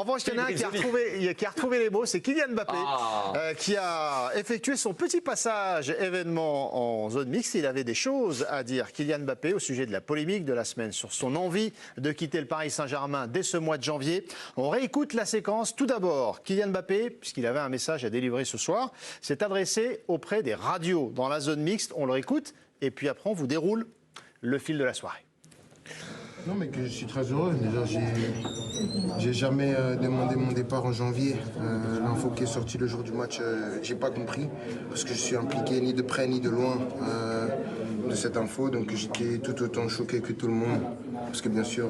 revanche, il y en a un qui a retrouvé les mots, c'est Kylian Mbappé, qui a effectué son petit passage événement en zone mixte. Il avait des choses à dire, Kylian Mbappé, au sujet de la polémique de la semaine sur son envie de quitter le Paris Saint-Germain dès ce mois de janvier. On réécoute la séquence. Tout d'abord, Kylian Mbappé, puisqu'il avait un message à délivrer ce soir, s'est adressé auprès des radios dans la zone mixte. On le réécoute et puis après on vous déroule le fil de la soirée. Non, mais que je suis très heureux. Déjà, j'ai jamais demandé mon départ en janvier. L'info qui est sortie le jour du match, j'ai pas compris parce que je suis impliqué ni de près ni de loin de cette info. Donc j'étais tout autant choqué que tout le monde parce que bien sûr,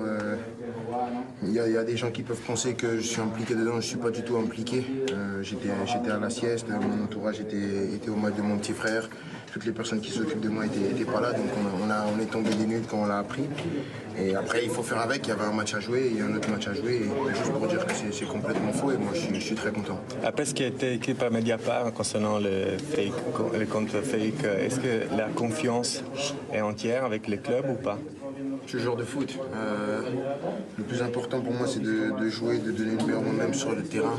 il y a des gens qui peuvent penser que je suis impliqué dedans. Je suis pas du tout impliqué. J'étais à la sieste. Mon entourage était au match de mon petit frère. Toutes les personnes qui s'occupent de moi n'étaient pas là, donc on est tombé des nuls quand on l'a appris. Et après, il faut faire avec. Il y avait un match à jouer, il y a un autre match à jouer. Et juste pour dire que c'est complètement faux, et moi je suis très content. Après ce qui a été écrit par Mediapart concernant le compte fake, est-ce que la confiance est entière avec les clubs ou pas? Je suis joueur de foot. Le plus important pour moi, c'est de jouer, de donner le meilleur moi-même sur le terrain.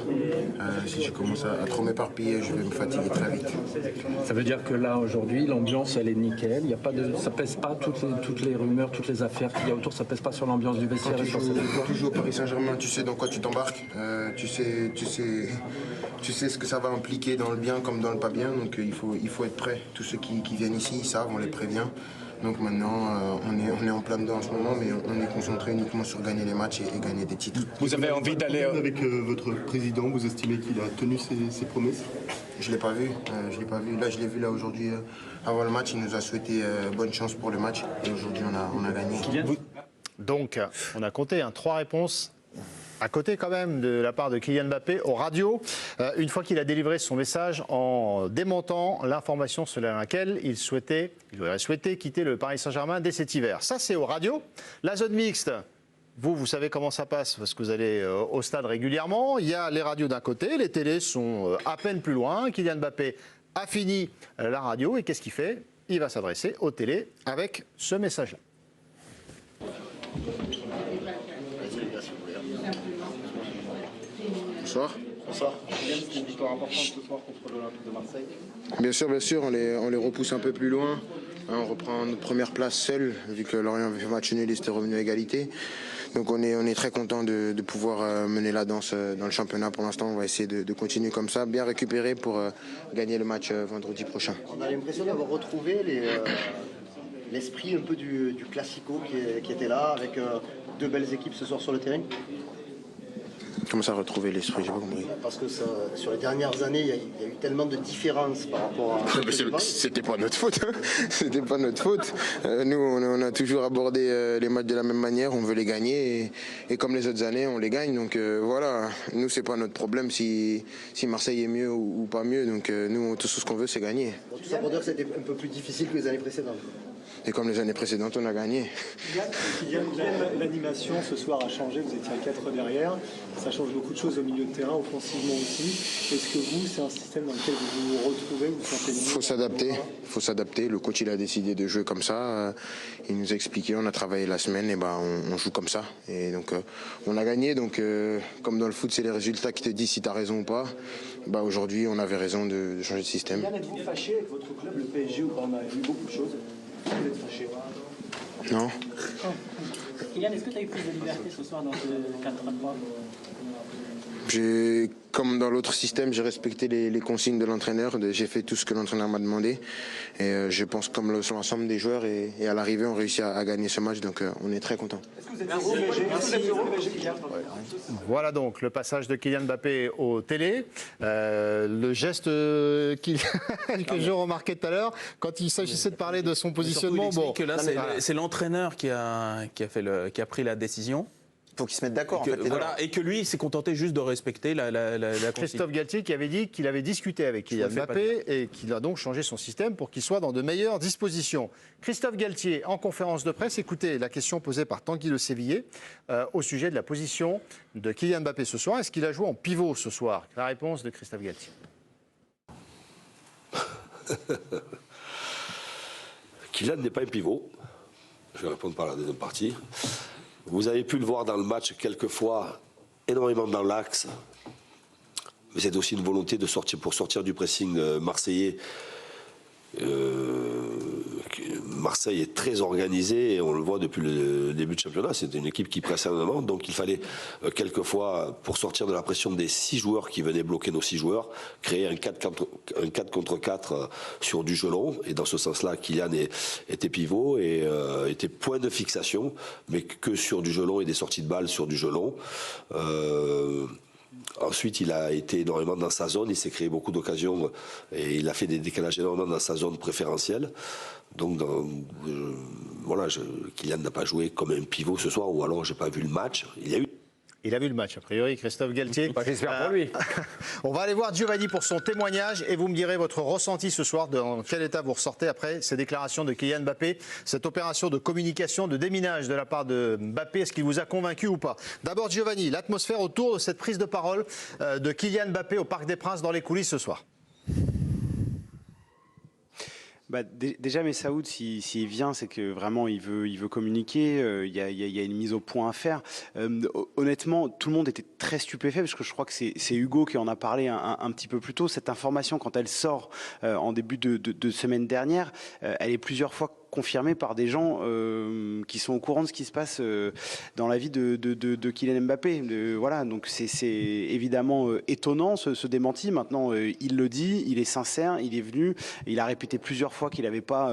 Si je commence à trop m'éparpiller, je vais me fatiguer très vite. Ça veut dire que là, aujourd'hui, l'ambiance, elle est nickel. Il y a pas de, ça pèse pas toutes les rumeurs, toutes les affaires qu'il y a autour. Ça pèse pas sur l'ambiance du vestiaire. Quand tu joues au Paris Saint-Germain, tu sais dans quoi tu t'embarques. Tu sais ce que ça va impliquer dans le bien comme dans le pas bien. Donc il faut être prêt. Tous ceux qui viennent ici, ils savent, on les prévient. Donc maintenant, on est en plein dedans en ce moment, mais on est concentré uniquement sur gagner les matchs et gagner des titres. Vous avez envie d'aller avec votre président, vous estimez qu'il a tenu ses promesses? Je l'ai pas vu, Là, je l'ai vu là aujourd'hui avant le match. Il nous a souhaité bonne chance pour le match et aujourd'hui on a gagné. Donc, on a compté 3 réponses. À côté quand même de la part de Kylian Mbappé aux radios, une fois qu'il a délivré son message en démontant l'information selon laquelle il aurait souhaité quitter le Paris Saint-Germain dès cet hiver. Ça, c'est aux radios. La zone mixte, vous savez comment ça passe parce que vous allez au stade régulièrement. Il y a les radios d'un côté, les télés sont à peine plus loin. Kylian Mbappé a fini la radio et qu'est-ce qu'il fait? Il va s'adresser aux télés avec ce message-là. Bonsoir. Bonsoir. C'était une victoire importante ce soir contre l'Olympique de Marseille. Bien sûr, on les repousse un peu plus loin. On reprend notre première place seul, vu que Lorient avait fait match nul et c'était revenu à égalité. Donc on est très content de pouvoir mener la danse dans le championnat. Pour l'instant, on va essayer de continuer comme ça, bien récupérer pour gagner le match vendredi prochain. On a l'impression d'avoir retrouvé l'esprit un peu du Classico qui était là, avec 2 belles équipes ce soir sur le terrain. Comment ça retrouver l'esprit? J'ai pas compris. Parce que sur les dernières années, il y a eu tellement de différences par rapport à... C'était pas notre faute. Hein. C'était pas notre faute. Nous, on a toujours abordé les matchs de la même manière. On veut les gagner. Et comme les autres années, on les gagne. Donc voilà, nous, c'est pas notre problème si Marseille est mieux ou pas mieux. Donc nous, tout ce qu'on veut, c'est gagner. Bon, tout ça pour dire que c'était un peu plus difficile que les années précédentes. Et comme les années précédentes, on a gagné. L'animation ce soir a changé, vous étiez à 4 derrière. Ça change beaucoup de choses au milieu de terrain, offensivement aussi. Est-ce que vous, c'est un système dans lequel vous vous retrouvez, vous sentez mieux? Il faut s'adapter. Le coach, il a décidé de jouer comme ça. Il nous a expliqué, on a travaillé la semaine, et on joue comme ça. Et donc, on a gagné. Donc, comme dans le foot, c'est les résultats qui te disent si tu as raison ou pas. Aujourd'hui, on avait raison de changer de système. Êtes-vous fâché avec votre club, le PSG, ou pas? On a vu beaucoup de choses. Vous êtes fâché? Non. Kylian, est-ce que tu as eu plus de liberté ce soir dans ce 4-3-3? Comme dans l'autre système, j'ai respecté les consignes de l'entraîneur. J'ai fait tout ce que l'entraîneur m'a demandé. Et je pense comme l'ensemble des joueurs. Et à l'arrivée, on réussit à gagner ce match. Donc on est très contents. Est-ce que vous êtes heureux, Kylian? Voilà donc le passage de Kylian Mbappé aux télés. Le geste que je remarquais tout à l'heure, quand il s'agissait de parler de son positionnement. Bon, que là, c'est l'entraîneur qui a pris la décision. Il faut qu'ils se mettent d'accord. Et que lui, il s'est contenté juste de respecter la consigne. Christophe Galtier qui avait dit qu'il avait discuté avec Kylian Mbappé et qu'il a donc changé son système pour qu'il soit dans de meilleures dispositions. Christophe Galtier, en conférence de presse, écoutez la question posée par Tanguy Le Sévillier au sujet de la position de Kylian Mbappé ce soir. Est-ce qu'il a joué en pivot ce soir? La réponse de Christophe Galtier. Kylian n'est pas un pivot. Je vais répondre par la deuxième partie. Vous avez pu le voir dans le match quelques fois énormément dans l'axe. Mais c'est aussi une volonté pour sortir du pressing marseillais. Marseille est très organisé et on le voit depuis le début du championnat. C'est une équipe qui presse énormément. Donc il fallait quelquefois, pour sortir de la pression des 6 joueurs qui venaient bloquer nos 6 joueurs, créer un 4 contre 4 sur du gelon. Et dans ce sens-là, Kylian était pivot et était point de fixation, mais que sur du gelon et des sorties de balles sur du gelon. Ensuite, il a été énormément dans sa zone, il s'est créé beaucoup d'occasions et il a fait des décalages énormément dans sa zone préférentielle. Donc, voilà, Kylian n'a pas joué comme un pivot ce soir, ou alors j'ai pas vu le match. Il a vu le match, a priori, Christophe Galtier. J'espère pour lui. On va aller voir Giovanni pour son témoignage et vous me direz votre ressenti ce soir, dans quel état vous ressortez après ces déclarations de Kylian Mbappé, cette opération de communication, de déminage de la part de Mbappé, est-ce qu'il vous a convaincu ou pas? D'abord Giovanni, l'atmosphère autour de cette prise de parole de Kylian Mbappé au Parc des Princes dans les coulisses ce soir. Déjà, Messaoud, s'il vient, c'est que vraiment il veut communiquer. Il y a une mise au point à faire. Honnêtement, tout le monde était très stupéfait parce que je crois que c'est Hugo qui en a parlé un petit peu plus tôt. Cette information, quand elle sort en début de semaine dernière, elle est plusieurs fois confirmée par des gens qui sont au courant de ce qui se passe dans la vie de Kylian Mbappé. Voilà, donc c'est évidemment étonnant ce démenti. Maintenant, il le dit, il est sincère, il est venu, il a répété plusieurs fois qu'il n'avait pas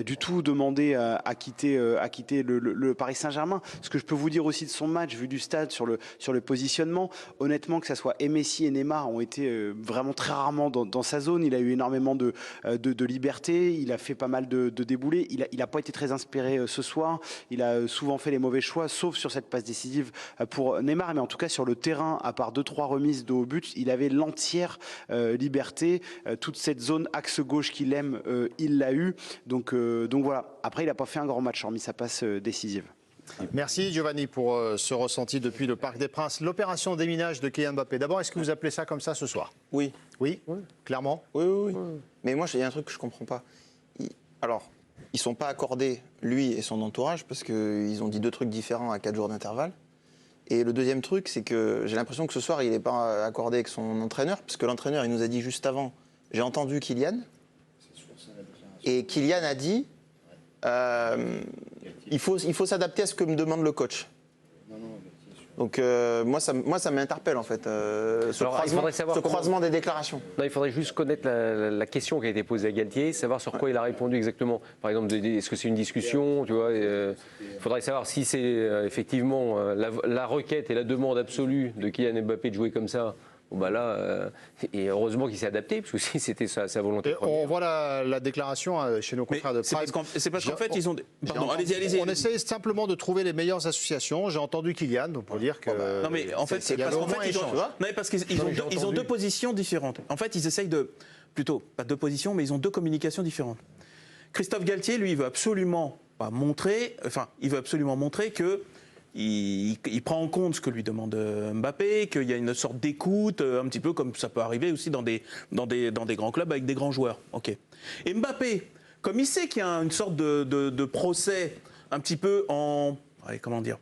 du tout demandé à quitter le Paris Saint-Germain. Ce que je peux vous dire aussi de son match, vu du stade, sur le positionnement, honnêtement, que ça soit Messi et Neymar ont été vraiment très rarement dans sa zone. Il a eu énormément de liberté, il a fait pas mal de déboulés. Il n'a pas été très inspiré ce soir. Il a souvent fait les mauvais choix, sauf sur cette passe décisive pour Neymar. Mais en tout cas, sur le terrain, à part 2-3 remises de haut but, il avait l'entière liberté. Toute cette zone axe gauche qu'il aime, il l'a eu. Donc voilà. Après, il n'a pas fait un grand match, hormis sa passe décisive. Merci Giovanni pour ce ressenti depuis le Parc des Princes. L'opération déminage de Kylian Mbappé. D'abord, est-ce que vous appelez ça comme ça ce soir? Oui. Oui, clairement? Oui. Mais moi, il y a un truc que je ne comprends pas. Alors, ils ne sont pas accordés, lui et son entourage, parce qu'ils ont dit 2 trucs différents à 4 jours d'intervalle. Et le deuxième truc, c'est que j'ai l'impression que ce soir, il n'est pas accordé avec son entraîneur, parce que l'entraîneur, il nous a dit juste avant, j'ai entendu Kylian. Et Kylian a dit, il faut s'adapter à ce que me demande le coach. Donc moi, ça m'interpelle en fait, ce croisement des déclarations. Non, il faudrait juste connaître la question qui a été posée à Galtier, savoir sur quoi il a répondu exactement. Par exemple, est-ce que c'est une discussion, tu vois, il faudrait savoir si c'est effectivement la requête et la demande absolue de Kylian Mbappé de jouer comme ça. Bon bah là, et heureusement qu'il s'est adapté, parce que si c'était sa volonté première. On voit la déclaration chez nos confrères de Prime. C'est parce qu'en fait, ils ont... Pardon, allez-y. On essaie simplement de trouver les meilleures associations. J'ai entendu Kylian, donc pour dire que... Non mais en fait, c'est parce qu'ils ont 2 positions différentes. En fait, ils essayent de... Plutôt, pas 2 positions, mais ils ont 2 communications différentes. Christophe Galtier, lui, il veut absolument montrer que... Il prend en compte ce que lui demande Mbappé, qu'il y a une sorte d'écoute, un petit peu comme ça peut arriver aussi dans des grands clubs avec des grands joueurs. Okay. Et Mbappé, comme il sait qu'il y a une sorte de procès un petit peu en... Allez, comment dire,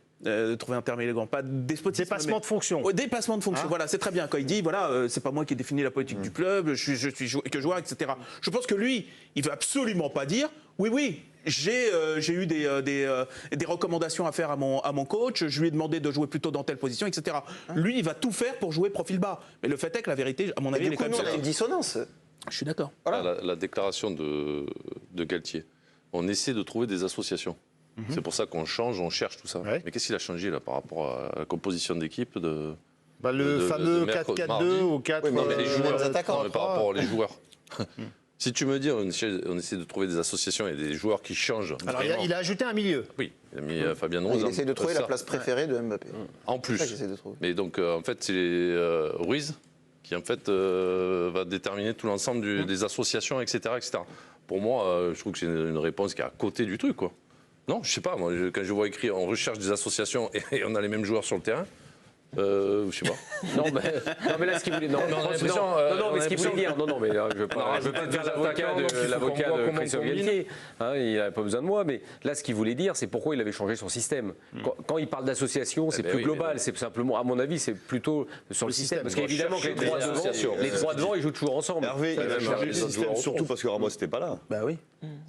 trouver un terme élégant, pas despotisme. Dépassement de fonction. Dépassement de fonction, voilà, c'est très bien. Quand il dit, voilà, c'est pas moi qui ai défini la politique du club, je suis que joueur, etc. Je pense que lui, il veut absolument pas dire, oui, j'ai eu des recommandations à faire à mon coach, je lui ai demandé de jouer plutôt dans telle position, etc. Lui, il va tout faire pour jouer profil bas. Mais le fait est que la vérité, à mon avis, elle est quand même... on a une dissonance. Je suis d'accord. Voilà. La déclaration de Galtier, on essaie de trouver des associations. C'est pour ça qu'on change, on cherche tout ça. Ouais. Mais qu'est-ce qu'il a changé là par rapport à la composition d'équipe le fameux 4-4-2 ou 4... Oui, mais les joueurs, mais par rapport aux joueurs. Si tu me dis, on essaie de trouver des associations et des joueurs qui changent. Alors il a ajouté un milieu. Oui, il a mis Fabien Rose. Il essaie de trouver la place préférée de Mbappé. En plus. C'est ça qu'il essaie de trouver. Mais donc en fait c'est Ruiz qui en fait va déterminer tout l'ensemble des associations, etc., etc. Pour moi, je trouve que c'est une réponse qui est à côté du truc, quoi. Non, je sais pas. Moi, quand je vois écrit on recherche des associations et on a les mêmes joueurs sur le terrain. Je sais pas. Non, mais là, ce qu'il voulait, mais ce qu'il voulait dire, mais je veux pas faire l'avocat de Christophe Galtier. Il n'avait pas besoin de moi, mais là, ce qu'il voulait dire, c'est pourquoi il avait changé son système. Quand il parle d'association, c'est plus global. C'est simplement, à mon avis, c'est plutôt sur le système. Parce qu'évidemment, que les trois devant, ils jouent toujours ensemble. Hervé, il a changé le système surtout parce que Ramos n'était pas là. Bah oui.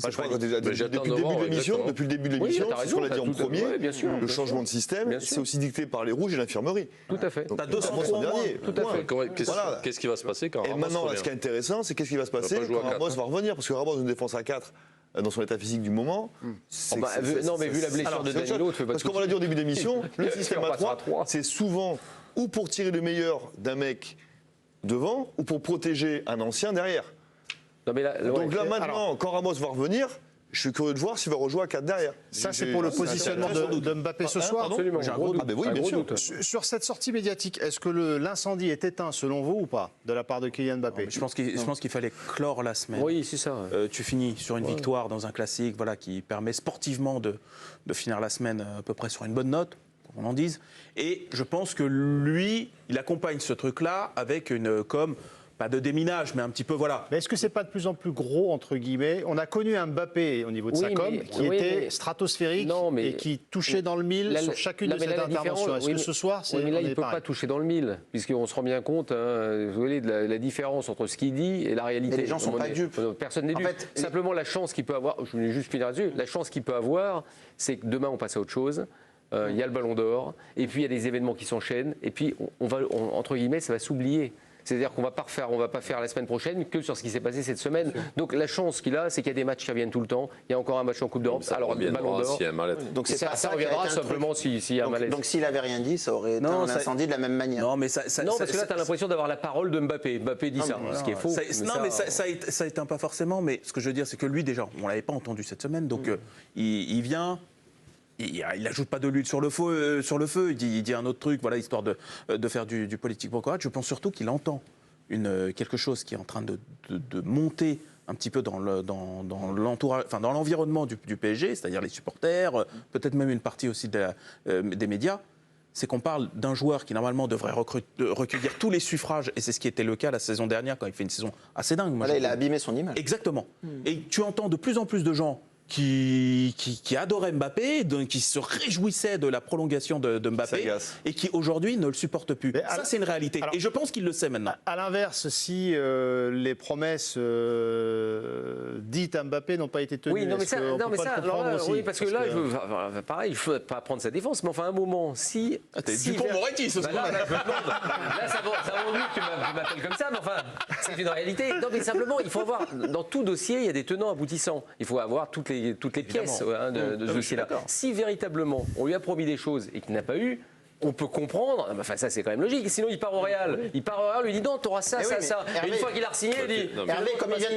Je crois que depuis le début de l'émission, c'est ce qu'on a dit en premier, le changement de système, c'est aussi dicté par les rouges et l'infirmerie. Tout à fait. T'as 200 points dernier. Tout à fait. Qu'est-ce qui va se passer quand Ramos revient ? Et maintenant, ce qui est intéressant, c'est qu'est-ce qui va se passer quand Ramos va revenir. Parce que Ramos, une défense à 4, dans son état physique du moment. Non, mais vu la blessure de Danilo, parce qu'on l'a dit au début de l'émission, le système à 3, c'est souvent ou pour tirer le meilleur d'un mec devant ou pour protéger un ancien derrière. Donc là, maintenant, quand Ramos va revenir, je suis curieux de voir s'il va rejouer à 4 derrière. Ça, c'est pour le positionnement de Mbappé ce soir. Absolument. Oui, bien sûr. Sur cette sortie médiatique, est-ce que l'incendie est éteint selon vous ou pas de la part de Kylian Mbappé? Je pense qu'il fallait clore la semaine. Oui, c'est ça. Tu finis sur une victoire dans un classique, qui permet sportivement de finir la semaine à peu près sur une bonne note, qu'on en dise. Et je pense que lui, il accompagne ce truc-là avec une com. Pas de déminage, mais un petit peu, Mais est-ce que c'est pas de plus en plus gros, entre guillemets? On a connu un Mbappé au niveau de sa com qui était stratosphérique et qui touchait dans le mille sur chacune de ces interventions. Est-ce que ce soir, mais là, il ne peut pas toucher dans le mille, puisqu'on se rend bien compte vous voyez, de la différence entre ce qu'il dit et la réalité. Mais les gens ne sont pas dupes. Personne n'est dupe. Simplement, la chance qu'il peut avoir, je voulais juste finir là-dessus, la chance qu'il peut avoir, c'est que demain, on passe à autre chose. Il y a le Ballon d'Or, et puis il y a des événements qui s'enchaînent, et puis, entre guillemets, ça va s'oublier. C'est-à-dire qu'on va pas faire la semaine prochaine que sur ce qui s'est passé cette semaine. Donc la chance qu'il a, c'est qu'il y a des matchs qui reviennent tout le temps. Il y a encore un match en Coupe d'Europe. Alors le Ballon d'Or. Donc ça reviendra simplement s'il y a un malaise. Donc s'il avait rien dit, ça aurait été un incendie de la même manière. Non, parce que là, tu as l'impression d'avoir la parole de Mbappé. Mbappé dit ça, ce qui est faux. Ça éteint pas forcément. Mais ce que je veux dire, c'est que lui déjà, on l'avait pas entendu cette semaine. Donc il vient. Il n'ajoute pas de l'huile sur le feu, il dit un autre truc, histoire de faire du politiquement correct. Je pense surtout qu'il entend quelque chose qui est en train de monter un petit peu dans l'environnement du PSG, c'est-à-dire les supporters, peut-être même une partie aussi des médias. C'est qu'on parle d'un joueur qui normalement devrait recueillir tous les suffrages, et c'est ce qui était le cas la saison dernière quand il fait une saison assez dingue. Il a abîmé son image. Exactement. Et tu entends de plus en plus de gens qui adorait Mbappé, qui se réjouissait de la prolongation de Mbappé et qui aujourd'hui ne le supporte plus. Ça, c'est une réalité. Et je pense qu'il le sait maintenant. À l'inverse, si les promesses dites à Mbappé n'ont pas été tenues, oui, parce que là, pareil, il ne faut pas prendre sa défense, mais enfin, un moment, si... Dupond-Moretti, ce soir. Là, ça vaut mieux que tu m'appelles comme ça, mais enfin, c'est une réalité. Non, mais simplement, il faut avoir, dans tout dossier, il y a des tenants aboutissants. Il faut avoir toutes les pièces de ce dossier-là. Si véritablement on lui a promis des choses et qu'il n'a pas eu, on peut comprendre, enfin ça c'est quand même logique, sinon il part au Real. Il part au Real, lui dit non, t'auras ça, ça. Et une fois qu'il a re-signé, il dit... Hervé, comme il vient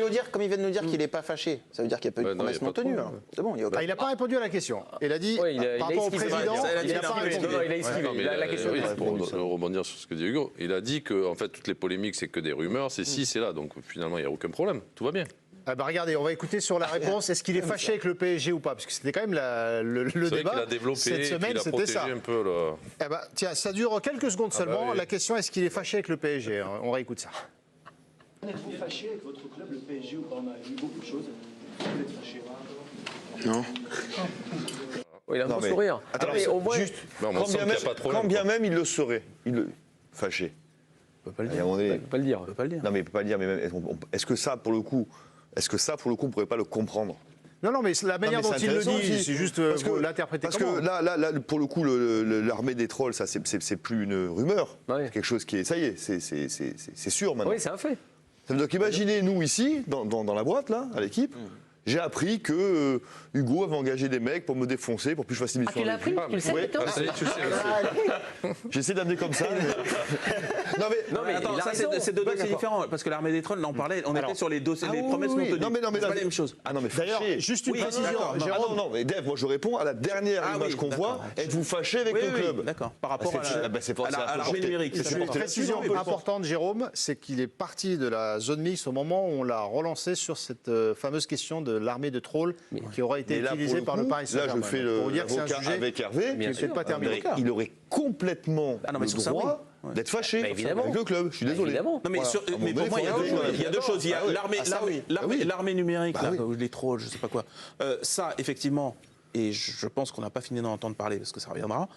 de nous dire qu'il n'est pas fâché, ça veut dire qu'il n'y a pas eu de promesse non tenue. C'est bon, il n'a pas répondu à la question. Il a dit, par rapport au président, il n'a pas répondu. Il a esquivé la question. Pour rebondir sur ce que dit Hugo, il a dit que en fait toutes les polémiques c'est que des rumeurs, c'est ci, c'est là, donc finalement il n'y a aucun problème, tout va bien. Regardez, on va écouter sur la réponse. Est-ce qu'il est fâché avec le PSG ou pas? Parce que c'était quand même le débat. Qu'il a développé, cette semaine, c'était ça. Un peu tiens, ça dure quelques secondes seulement. La question, est-ce qu'il est fâché avec le PSG? On réécoute ça. Êtes-vous fâché avec votre club, le PSG, ou pas? On a vu beaucoup de choses. Vous êtes fâché? Non. Il a un beau sourire. Quand bien même il le serait, fâché. Il ne peut pas le dire. Non, mais il ne peut pas le dire. Mais est-ce que ça, pour le coup, on ne pourrait pas le comprendre? Non, mais la manière dont il le dit, c'est juste l'interpréter. Parce que là, pour le coup, l'armée des trolls, ça, c'est plus une rumeur. C'est quelque chose qui est, ça y est, c'est sûr maintenant. Oui, c'est un fait. Ça veut dire qu'imaginez, nous ici, dans la boîte là, à l'équipe. J'ai appris que Hugo avait engagé des mecs pour me défoncer, pour plus que je fasse l'émission. Tu l'as appris? Tu le sais, ouais. J'essaie d'amener comme ça. Non mais attends, c'est deux dossiers différents. Parce que l'armée des trolls, là, on parlait, on était sur les dossiers, les promesses non tenues. Non mais c'est pas la même chose. Ah non mais d'ailleurs, juste une précision. Non mais Dave, moi je réponds à la dernière image qu'on voit. Êtes-vous fâché avec le club? D'accord. Par rapport à l'armée numérique. Une précision importante, Jérôme, c'est qu'il est parti de la zone mixte au moment où on l'a relancé sur cette fameuse question de l'armée de trolls qui aura été utilisée par le Paris Saint-Germain. Là, je fais l'avocat avec Hervé. Pas terminé. Il aurait complètement le droit d'être fâché avec le club. Je suis désolé. Non, mais, mais pour moi, il y a deux choses. Il y a l'armée numérique, les trolls, je sais pas quoi. Ça, effectivement, et je pense qu'on n'a pas fini d'en entendre parler parce que ça reviendra.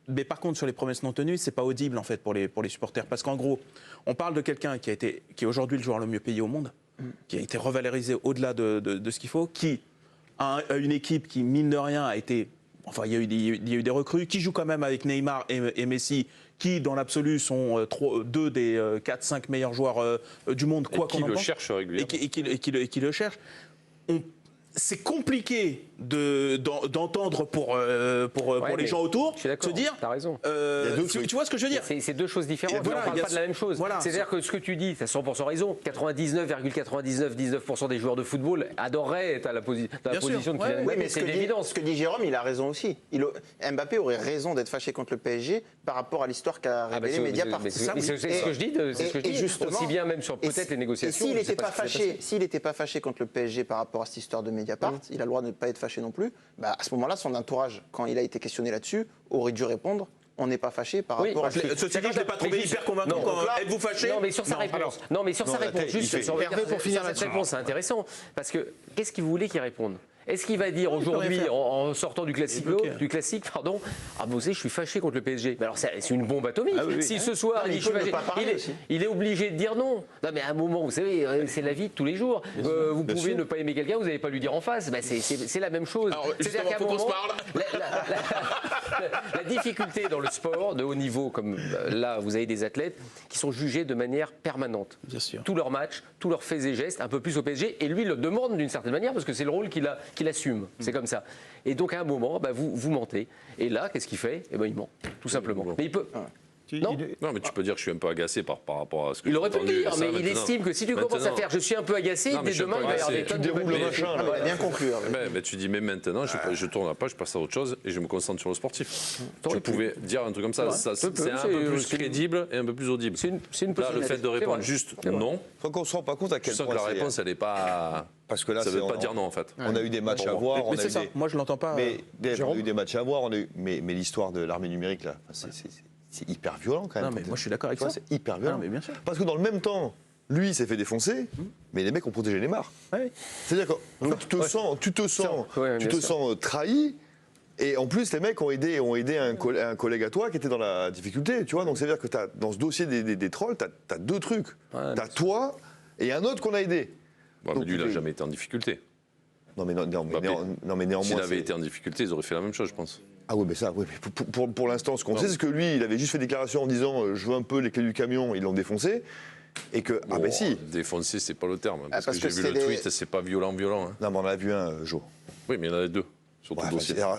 Mais par contre, sur les promesses non tenues, c'est pas audible en fait pour les supporters, parce qu'en gros, on parle de quelqu'un qui est aujourd'hui le joueur le mieux payé au monde, qui a été revalorisé au-delà de ce qu'il faut, qui a une équipe qui mine de rien a été, enfin il y a eu des recrues, qui joue quand même avec Neymar et Messi, qui dans l'absolu sont deux des 4-5 meilleurs joueurs du monde, quoi qu'on en pense. Et qui le cherche régulièrement. Et qui le cherche. C'est compliqué d'entendre pour les gens autour se dire. T'as raison. Tu vois ce que je veux dire? C'est deux choses différentes. On ne parle pas de la même chose. Voilà. C'est-à-dire que ce que tu dis, tu as 100% raison. 99,99% des joueurs de football adoreraient être à la position de Kylian Mbappé. Mais c'est une évidence. Ce que dit Jérôme, il a raison aussi. Mbappé aurait raison d'être fâché contre le PSG par rapport à l'histoire qu'a révélé Mediapart. C'est ce que je dis. Aussi bien même sur peut-être les négociations. S'il n'était pas fâché contre le PSG par rapport à cette histoire de Mediapart, il a le droit de ne pas être fâché non plus. À ce moment-là, son entourage, quand il a été questionné là-dessus, aurait dû répondre: on n'est pas fâché par rapport à ce que... Ceci dit, je ne l'ai pas trouvé hyper convaincant. Êtes-vous fâché? Non, mais sur sa réponse. Non, mais sur sa réponse. Juste sur cette réponse, c'est intéressant. Parce que qu'est-ce qu'il voulait qu'il réponde? Est-ce qu'il va dire aujourd'hui, en sortant du classique, ah vous savez, je suis fâché contre le PSG? Mais alors c'est une bombe atomique. Si ce soir il dit je suis fâché, il est obligé de dire non. Non, mais à un moment, vous savez, c'est la vie de tous les jours. Vous pouvez ne pas aimer quelqu'un, vous n'allez pas lui dire en face. C'est la même chose. C'est-à-dire qu'à un moment, la difficulté dans le sport de haut niveau, comme là, vous avez des athlètes qui sont jugés de manière permanente. Bien sûr. Tous leurs matchs, tous leurs faits et gestes, un peu plus au PSG, et lui le demande d'une certaine manière parce que c'est le rôle qu'il assume. C'est comme ça. Et donc à un moment, vous mentez. Et là, qu'est-ce qu'il fait? Il ment, tout simplement. Mais il peut. Non, mais tu peux dire que je suis un peu agacé par rapport à ce que il aurait pu le dire, mais il estime que si tu commences à faire je suis un peu agacé, dès demain il va y avoir des tonnes de déroules le machin. Il a bien conclu. Mais tu dis, mais maintenant, je tourne la page, je passe à autre chose et je me concentre sur le sportif. Tu pouvais dire un truc comme ça. C'est un peu plus crédible et un peu plus audible. Là, le fait de répondre juste non. Faut qu'on se rend pas compte à quel point. Tu sens que la réponse, elle n'est pas. Parce que là, ça ne veut pas dire non en fait. On a eu des matchs à voir. Mais c'est ça. Moi, je l'entends pas. On a eu des matchs à voir. Mais l'histoire de l'armée numérique là, c'est hyper violent quand même. Non, mais moi je suis d'accord avec ça. C'est hyper violent. Non, mais bien sûr. Parce que dans le même temps, lui s'est fait défoncer, mais les mecs ont protégé Neymar. C'est-à-dire que tu te sens trahi. Et en plus, les mecs ont aidé un collègue à toi qui était dans la difficulté. Tu vois, donc c'est-à-dire que dans ce dossier des trolls, tu as deux trucs. Tu as toi et un autre qu'on a aidé. Ouais, mais lui, il n'a jamais été en difficulté. Non, mais néanmoins. S'il avait été en difficulté, ils auraient fait la même chose, je pense. Ah oui, mais ça, oui. Pour l'instant, ce qu'on sait, c'est que lui, il avait juste fait déclaration en disant je veux un peu les clés du camion, ils l'ont défoncé. Et que. Bon, si. Défoncer, c'est pas le terme. Parce que j'ai vu le tweet, c'est pas violent. Hein. Non, mais on en a vu un, Jo. Oui, mais il y en a deux.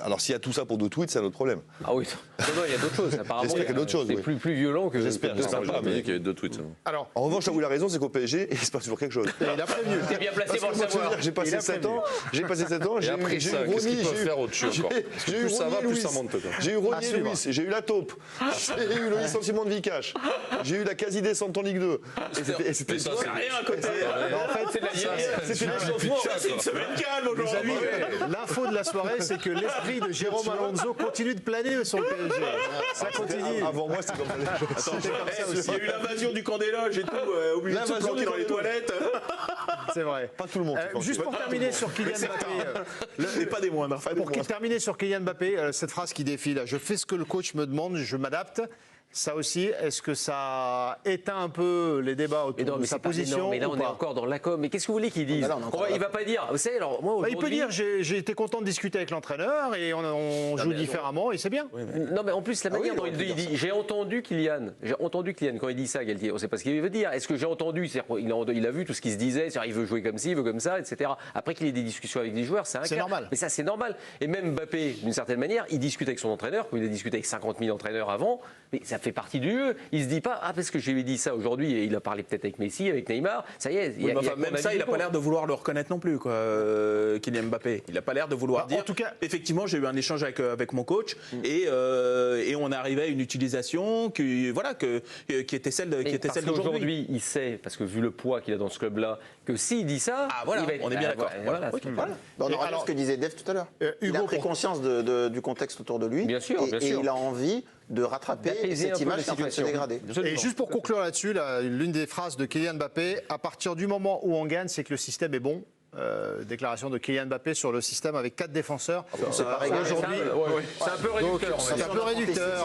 Alors s'il y a tout ça pour deux tweets, c'est un autre problème. Ah oui, il y a d'autres choses. Apparemment, j'espère qu'il y a d'autres choses. C'est plus violent que. J'espère. Mais il y a deux tweets. Alors, en revanche, là où il a raison, c'est qu'au PSG, il se passe toujours quelque chose. Il a prévenu. T'es bien placé pour le savoir. J'ai passé 7 ans. J'ai après ça, qu'est-ce qu'ils peuvent faire au-dessus encore? Plus ça va, plus ça monte. J'ai eu Ronier Louis, j'ai eu la taupe, j'ai eu le licenciement de Vikash, j'ai eu la quasi-descente en Ligue 2. Et c'était ça, c'est rien à côté. En fait, c'est de la c'était l'échauffement. C'est une semaine calme aujourd'hui. L'info de la soirée, c'est que l'esprit de Jérôme Alonso continue de planer sur le PSG. Ça continue. Avant moi, c'était comme ça. Il y a eu l'invasion du camp des loges et tout, obligé de se planquer dans les toilettes. C'est vrai. Pas tout le monde. Juste pour terminer sur Kylian Mbappé. Et pas des moindres. Pour terminer sur Kylian Mbappé, cette phrase qui défile, je fais ce que le coach me demande, je m'adapte. Ça aussi, est-ce que ça éteint un peu les débats autour de sa position? Mais là, on est encore dans la com. Mais qu'est-ce que vous voulez qu'il dise? Il va pas dire. Vous savez, alors moi, il peut dire j'ai été content de discuter avec l'entraîneur et on joue différemment et c'est bien. Non, mais en plus, la manière dont il dit, j'ai entendu Kylian quand il dit ça, Galtier. On ne sait pas ce qu'il veut dire. Est-ce que j'ai entendu? Il a vu tout ce qui se disait. Il veut jouer comme ci, il veut comme ça, etc. Après qu'il ait des discussions avec des joueurs, c'est un cas. Normal. Mais ça, c'est normal. Et même Mbappé, d'une certaine manière, il discute avec son entraîneur, comme il a discuté avec 50 000 entraîneurs avant. Mais ça fait partie du jeu. Il se dit pas parce que je lui ai dit ça aujourd'hui et il a parlé peut-être avec Messi, avec Neymar. Ça y est. Même ça, il n'a pas l'air de vouloir le reconnaître non plus, Kylian Mbappé. Il n'a pas l'air de vouloir dire. En tout cas, effectivement, j'ai eu un échange avec mon coach et on est arrivé à une utilisation qui était celle d'aujourd'hui. Aujourd'hui, il sait, parce que vu le poids qu'il a dans ce club-là, que s'il dit ça, on est bien d'accord. On aura ce que disait Dave tout à l'heure. Il a pris conscience du contexte autour de lui. Bien sûr. Et il a envie de rattraper cette image qui est en train de se dégrader. Et juste pour conclure là-dessus, l'une des phrases de Kylian Mbappé, à partir du moment où on gagne, c'est que le système est bon. Déclaration de Kylian Mbappé sur le système avec 4 défenseurs. C'est pas réglé. Aujourd'hui, c'est un peu réducteur. C'est un peu réducteur.